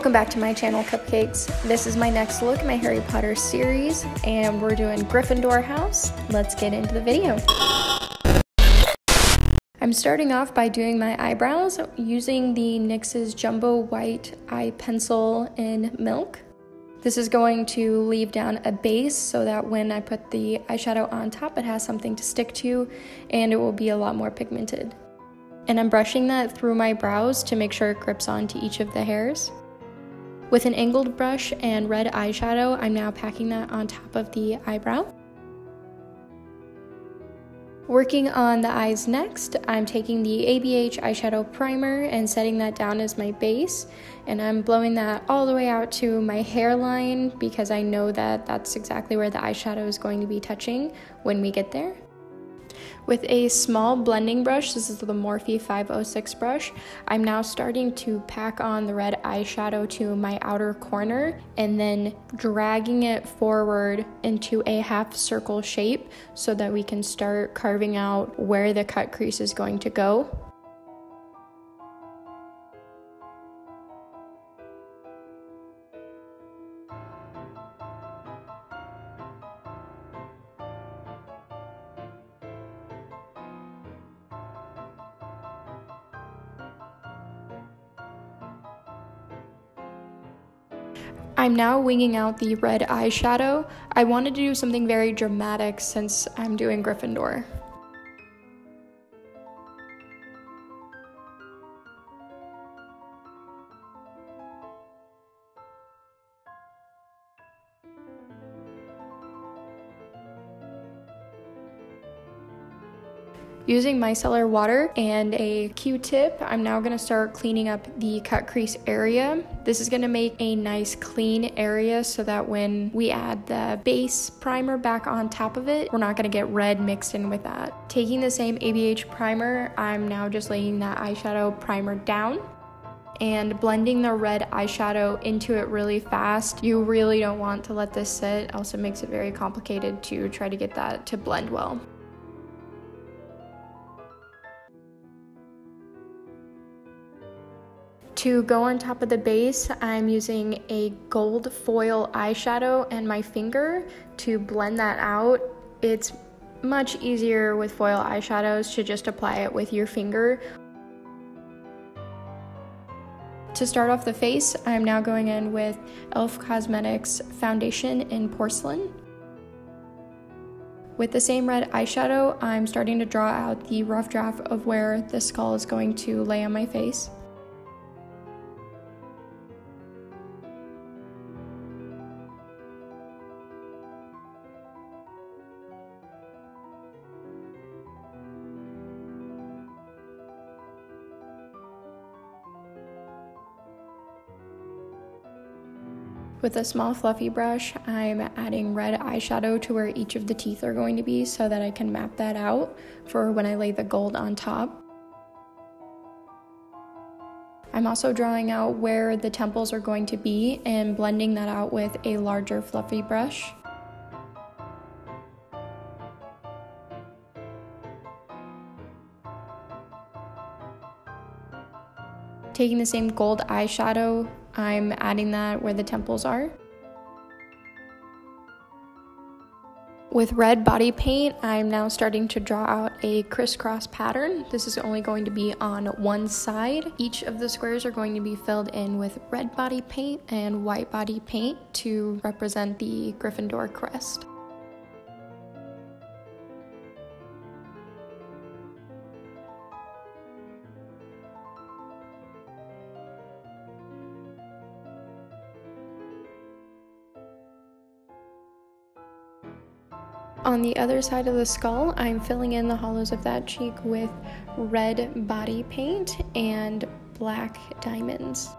Welcome back to my channel, Cupcakes. This is my next look in my Harry Potter series, and we're doing Gryffindor house. Let's get into the video. I'm starting off by doing my eyebrows using the NYX's Jumbo White Eye Pencil in Milk. This is going to leave down a base so that when I put the eyeshadow on top, it has something to stick to and it will be a lot more pigmented. And I'm brushing that through my brows to make sure it grips onto each of the hairs. With an angled brush and red eyeshadow, I'm now packing that on top of the eyebrow. Working on the eyes next, I'm taking the ABH Eyeshadow Primer and setting that down as my base, and I'm blowing that all the way out to my hairline because I know that that's exactly where the eyeshadow is going to be touching when we get there. With a small blending brush, this is the Morphe 506 brush, I'm now starting to pack on the red eyeshadow to my outer corner and then dragging it forward into a half circle shape so that we can start carving out where the cut crease is going to go. I'm now winging out the red eyeshadow. I wanted to do something very dramatic since I'm doing Gryffindor. Using micellar water and a Q-tip, I'm now going to start cleaning up the cut crease area. This is going to make a nice clean area so that when we add the base primer back on top of it, we're not going to get red mixed in with that. Taking the same ABH primer, I'm now just laying that eyeshadow primer down and blending the red eyeshadow into it really fast. You really don't want to let this sit, else it makes it very complicated to try to get that to blend well. To go on top of the base, I'm using a gold foil eyeshadow and my finger to blend that out. It's much easier with foil eyeshadows to just apply it with your finger. To start off the face, I'm now going in with e.l.f. Cosmetics foundation in Porcelain. With the same red eyeshadow, I'm starting to draw out the rough draft of where the skull is going to lay on my face. With a small fluffy brush, I'm adding red eyeshadow to where each of the teeth are going to be so that I can map that out for when I lay the gold on top. I'm also drawing out where the temples are going to be and blending that out with a larger fluffy brush. Taking the same gold eyeshadow, I'm adding that where the temples are. With red body paint, I'm now starting to draw out a crisscross pattern. This is only going to be on one side. Each of the squares are going to be filled in with red body paint and white body paint to represent the Gryffindor crest. On the other side of the skull, I'm filling in the hollows of that cheek with red body paint and black diamonds.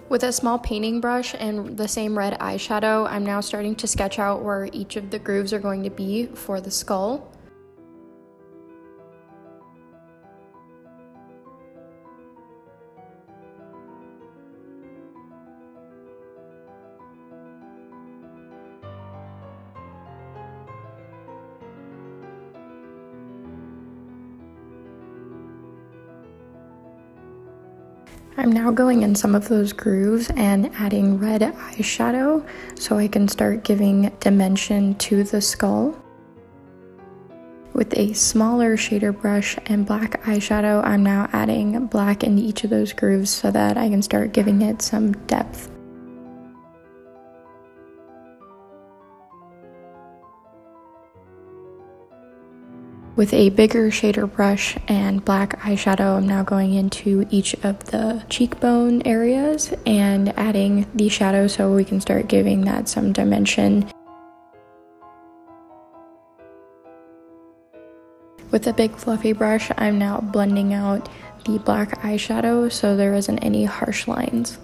With a small painting brush and the same red eyeshadow, I'm now starting to sketch out where each of the grooves are going to be for the skull. I'm now going in some of those grooves and adding red eyeshadow so I can start giving dimension to the skull. With a smaller shader brush and black eyeshadow, I'm now adding black into each of those grooves so that I can start giving it some depth. With a bigger shader brush and black eyeshadow, I'm now going into each of the cheekbone areas and adding the shadow so we can start giving that some dimension. With a big fluffy brush, I'm now blending out the black eyeshadow so there isn't any harsh lines.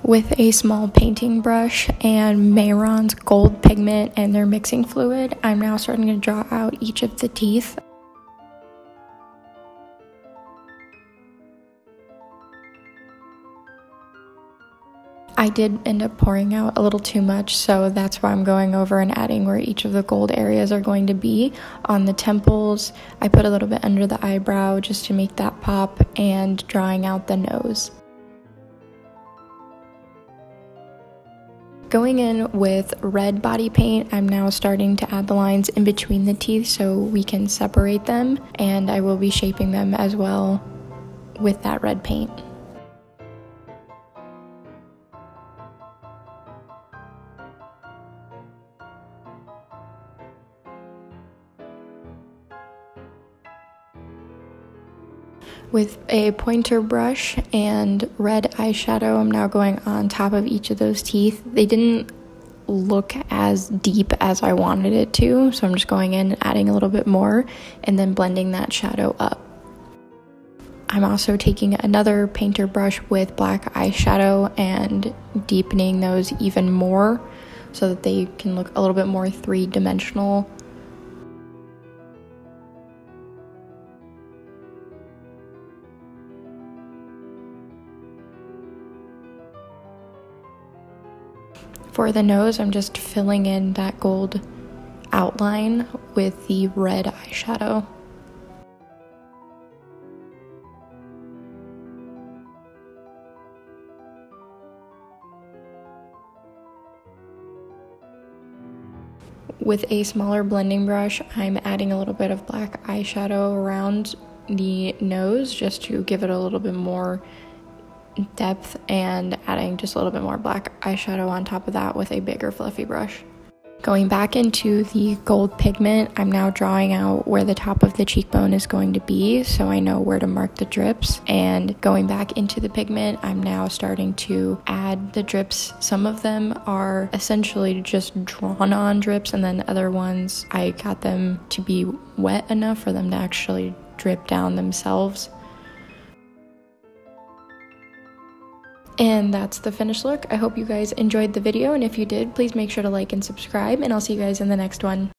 With a small painting brush and Mehron's gold pigment and their mixing fluid, I'm now starting to draw out each of the teeth. I did end up pouring out a little too much, so that's why I'm going over and adding where each of the gold areas are going to be. On the temples, I put a little bit under the eyebrow just to make that pop, and drawing out the nose. Going in with red body paint, I'm now starting to add the lines in between the teeth so we can separate them, and I will be shaping them as well with that red paint. With a pointer brush and red eyeshadow, I'm now going on top of each of those teeth. They didn't look as deep as I wanted it to, so I'm just going in and adding a little bit more and then blending that shadow up. I'm also taking another painter brush with black eyeshadow and deepening those even more so that they can look a little bit more three-dimensional. For the nose, I'm just filling in that gold outline with the red eyeshadow. With a smaller blending brush, I'm adding a little bit of black eyeshadow around the nose just to give it a little bit more depth, and adding just a little bit more black eyeshadow on top of that with a bigger fluffy brush. Going back into the gold pigment, I'm now drawing out where the top of the cheekbone is going to be so I know where to mark the drips. And going back into the pigment, I'm now starting to add the drips. Some of them are essentially just drawn on drips, and then other ones I got them to be wet enough for them to actually drip down themselves. And that's the finished look. I hope you guys enjoyed the video, and if you did, please make sure to like and subscribe, and I'll see you guys in the next one.